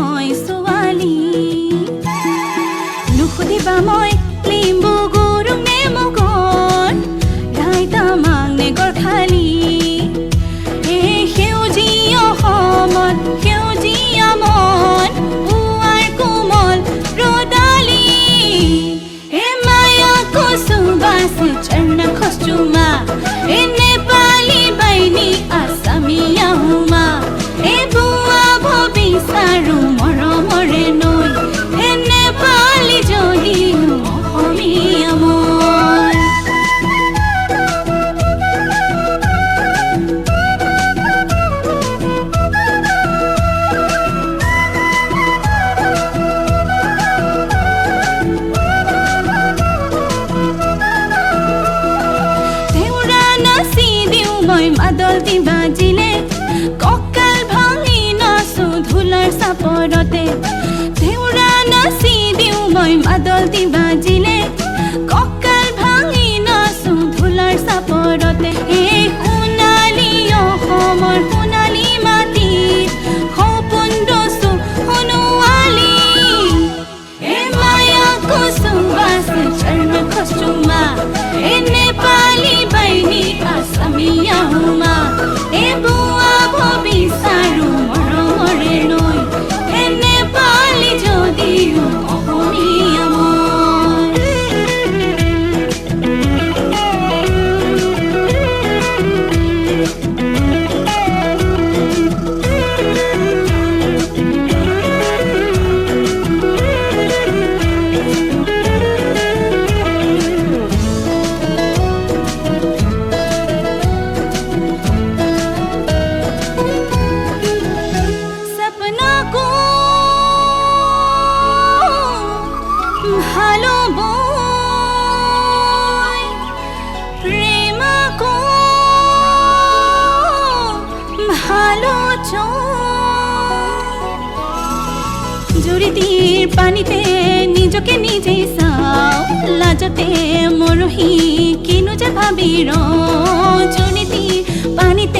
মই ছোৱালী নুসুধিবা মই লিম্বু গুৰু নে মগৰ ৰাইতা মাং নে গৰখালী এই সেউজীয়া অসমত সেউজীয়া মন পুৱাৰ কোমল ৰদালি এ মায়া কুসুবাস চৰণ খসুমা এ নেপালী বাইনী আসামিয়া হুমা এ বুৱা ভবিচাৰো মৰমৰে নৈ এ নেপালী যদি অসমীয়া মই মাদলতি বাজিলে কঁকাল ভাঙি নাচো ধূলাৰ চাপৰতে দেউৰা নাচি দিওঁ মই মাদলতি বাজিলে কঁকাল ভাঙি নাচো ধূলাৰ চাপৰতে এই সোণালী অসমৰ সোণালী মাটি সপোন ৰচো সোণোৱালী এ মায়া কুসুবাস চৰণ খসুমা এ নেপালী বাইনী আসামিয়া হুমা এ বুৱা ভবিচাৰো মৰমৰে নৈ এ নেপালী যদিও অসমীয়া জুৰিটিৰ পানীতে নিজকে নিজেই চাওঁ লাজতে মৰহি কিনো যে ভাবি ৰ জুৰিটিৰ পানীতে